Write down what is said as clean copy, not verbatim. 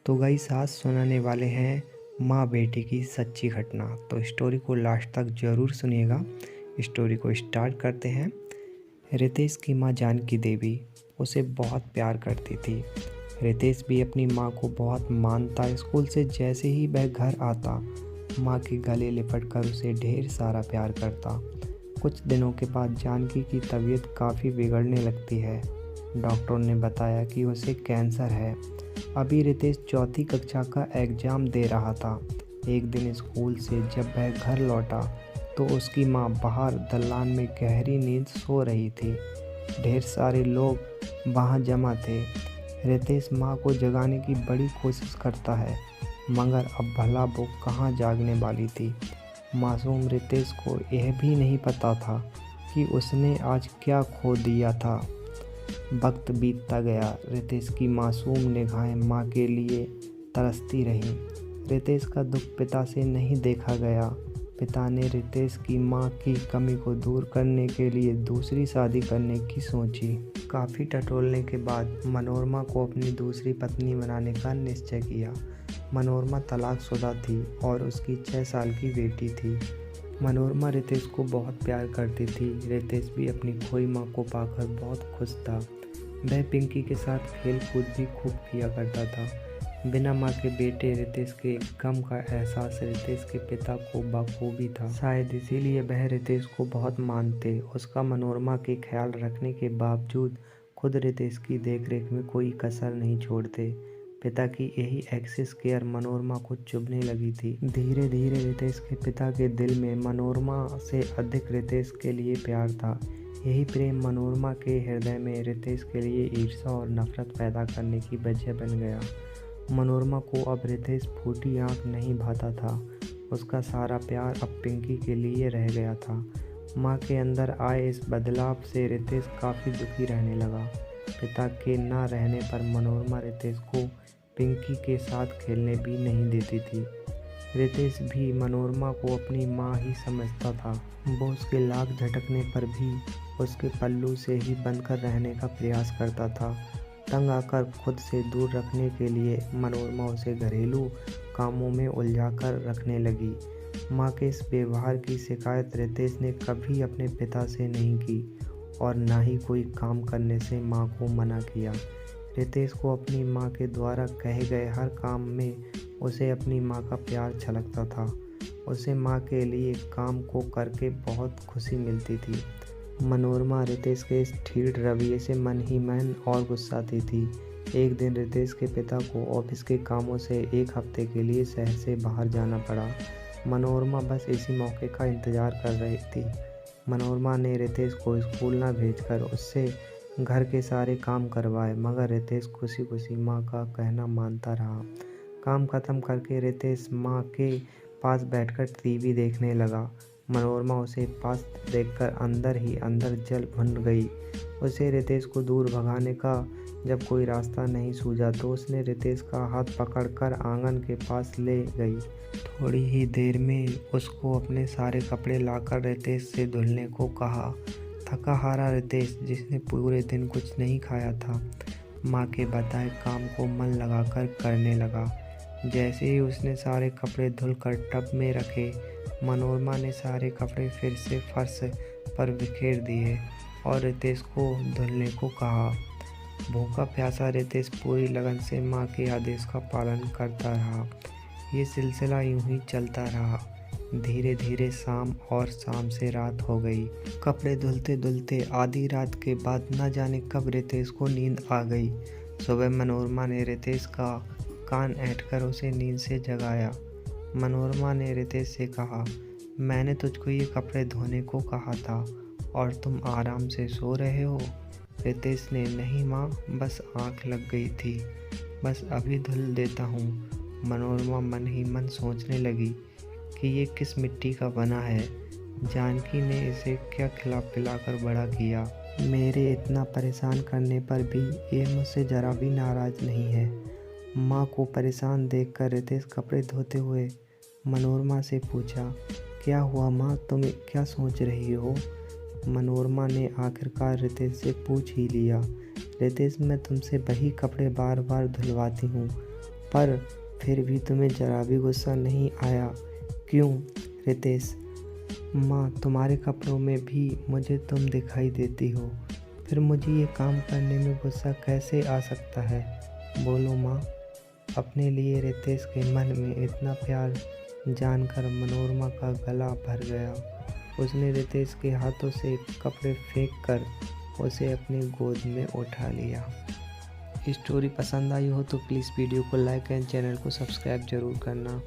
तो गाइस आज सुनाने वाले हैं माँ बेटी की सच्ची घटना। तो स्टोरी को लास्ट तक ज़रूर सुनिएगा। स्टोरी को स्टार्ट करते हैं। रितेश की माँ जानकी देवी उसे बहुत प्यार करती थी। रितेश भी अपनी माँ को बहुत मानता। स्कूल से जैसे ही वह घर आता माँ के गले लिपट कर उसे ढेर सारा प्यार करता। कुछ दिनों के बाद जानकी की तबीयत काफ़ी बिगड़ने लगती है। डॉक्टरों ने बताया कि उसे कैंसर है। अभी रितेश चौथी कक्षा का एग्ज़ाम दे रहा था। एक दिन स्कूल से जब वह घर लौटा तो उसकी माँ बाहर दलान में गहरी नींद सो रही थी। ढेर सारे लोग वहाँ जमा थे। रितेश माँ को जगाने की बड़ी कोशिश करता है, मगर अब भला वो कहाँ जागने वाली थी। मासूम रितेश को यह भी नहीं पता था कि उसने आज क्या खो दिया था। वक्त बीतता गया। रितेश की मासूम निगाहें माँ के लिए तरसती रहीं। रितेश का दुख पिता से नहीं देखा गया। पिता ने रितेश की माँ की कमी को दूर करने के लिए दूसरी शादी करने की सोची। काफ़ी टटोलने के बाद मनोरमा को अपनी दूसरी पत्नी बनाने का निश्चय किया। मनोरमा तलाकशुदा थी और उसकी 6 साल की बेटी थी। मनोरमा रितेश को बहुत प्यार करती थी। रितेश भी अपनी खोई माँ को पाकर बहुत खुश था। वह पिंकी के साथ खेल कूद भी खूब किया करता था। बिना माँ के बेटे रितेश के गम का एहसास रितेश के पिता को बखूबी था। शायद इसीलिए वह रितेश को बहुत मानते। उसका मनोरमा के ख्याल रखने के बावजूद खुद रितेश की देखरेख में कोई कसर नहीं छोड़ते। पिता की यही एक्सेस केयर मनोरमा को चुभने लगी थी। धीरे धीरे रितेश के पिता के दिल में मनोरमा से अधिक रितेश के लिए प्यार था। यही प्रेम मनोरमा के हृदय में रितेश के लिए ईर्ष्या और नफरत पैदा करने की वजह बन गया। मनोरमा को अब रितेश फूटी आंख नहीं भाता था। उसका सारा प्यार अब पिंकी के लिए रह गया था। माँ के अंदर आए इस बदलाव से रितेश काफ़ी दुखी रहने लगा। पिता के ना रहने पर मनोरमा रितेश को पिंकी के साथ खेलने भी नहीं देती थी। रितेश भी मनोरमा को अपनी माँ ही समझता था। वो उसके लाख झटकने पर भी उसके पल्लू से ही बंधकर रहने का प्रयास करता था। तंग आकर खुद से दूर रखने के लिए मनोरमा उसे घरेलू कामों में उलझाकर रखने लगी। माँ के इस व्यवहार की शिकायत रितेश ने कभी अपने पिता से नहीं की और ना ही कोई काम करने से माँ को मना किया। रितेश को अपनी माँ के द्वारा कहे गए हर काम में उसे अपनी माँ का प्यार छलकता था। उसे माँ के लिए काम को करके बहुत खुशी मिलती थी। मनोरमा रितेश के इस ठीठ रवैये से मन ही मन और गुस्साती थी। एक दिन रितेश के पिता को ऑफिस के कामों से एक हफ्ते के लिए शहर से बाहर जाना पड़ा। मनोरमा बस इसी मौके का इंतज़ार कर रही थी। मनोरमा ने रितेश को स्कूल ना भेजकर उससे घर के सारे काम करवाए, मगर रितेश खुशी खुशी माँ का कहना मानता रहा। काम खत्म करके रितेश माँ के पास बैठकर टीवी देखने लगा। मनोरमा उसे पास देखकर अंदर ही अंदर जल भुन गई। उसे रितेश को दूर भगाने का जब कोई रास्ता नहीं सूझा तो उसने रितेश का हाथ पकड़कर आंगन के पास ले गई। थोड़ी ही देर में उसको अपने सारे कपड़े लाकर रितेश से धुलने को कहा। थका हारा रितेश, जिसने पूरे दिन कुछ नहीं खाया था, माँ के बताए काम को मन लगाकर करने लगा। जैसे ही उसने सारे कपड़े धुलकर टब में रखे, मनोरमा ने सारे कपड़े फिर से फर्श पर बिखेर दिए और रितेश को धुलने को कहा। भूखा प्यासा रितेश पूरी लगन से माँ के आदेश का पालन करता रहा। ये सिलसिला यूं ही चलता रहा। धीरे धीरे शाम और शाम से रात हो गई। कपड़े धुलते धुलते आधी रात के बाद न जाने कब रितेश को नींद आ गई। सुबह मनोरमा ने रितेश का कान ऐंठकर उसे नींद से जगाया। मनोरमा ने रितेश से कहा, मैंने तुझको ये कपड़े धोने को कहा था और तुम आराम से सो रहे हो। रितेश ने, नहीं माँ, बस आँख लग गई थी, बस अभी धुल देता हूँ। मनोरमा मन ही मन सोचने लगी कि ये किस मिट्टी का बना है। जानकी ने इसे क्या खिला पिलाकर बड़ा किया। मेरे इतना परेशान करने पर भी ये मुझसे ज़रा भी नाराज़ नहीं है। माँ को परेशान देखकर रितेश कपड़े धोते हुए मनोरमा से पूछा, क्या हुआ माँ, तुम क्या सोच रही हो? मनोरमा ने आखिरकार रितेश से पूछ ही लिया। रितेश, मैं तुमसे वही कपड़े बार बार धुलवाती हूँ पर फिर भी तुम्हें जरा भी गुस्सा नहीं आया क्यों रितेश? माँ, तुम्हारे कपड़ों में भी मुझे तुम दिखाई देती हो, फिर मुझे ये काम करने में गुस्सा कैसे आ सकता है? बोलो माँ। अपने लिए रितेश के मन में इतना प्यार जानकर मनोरमा का गला भर गया। उसने रितेश के हाथों से कपड़े फेंककर उसे अपनी गोद में उठा लिया। स्टोरी पसंद आई हो तो प्लीज़ वीडियो को लाइक एंड चैनल को सब्सक्राइब जरूर करना।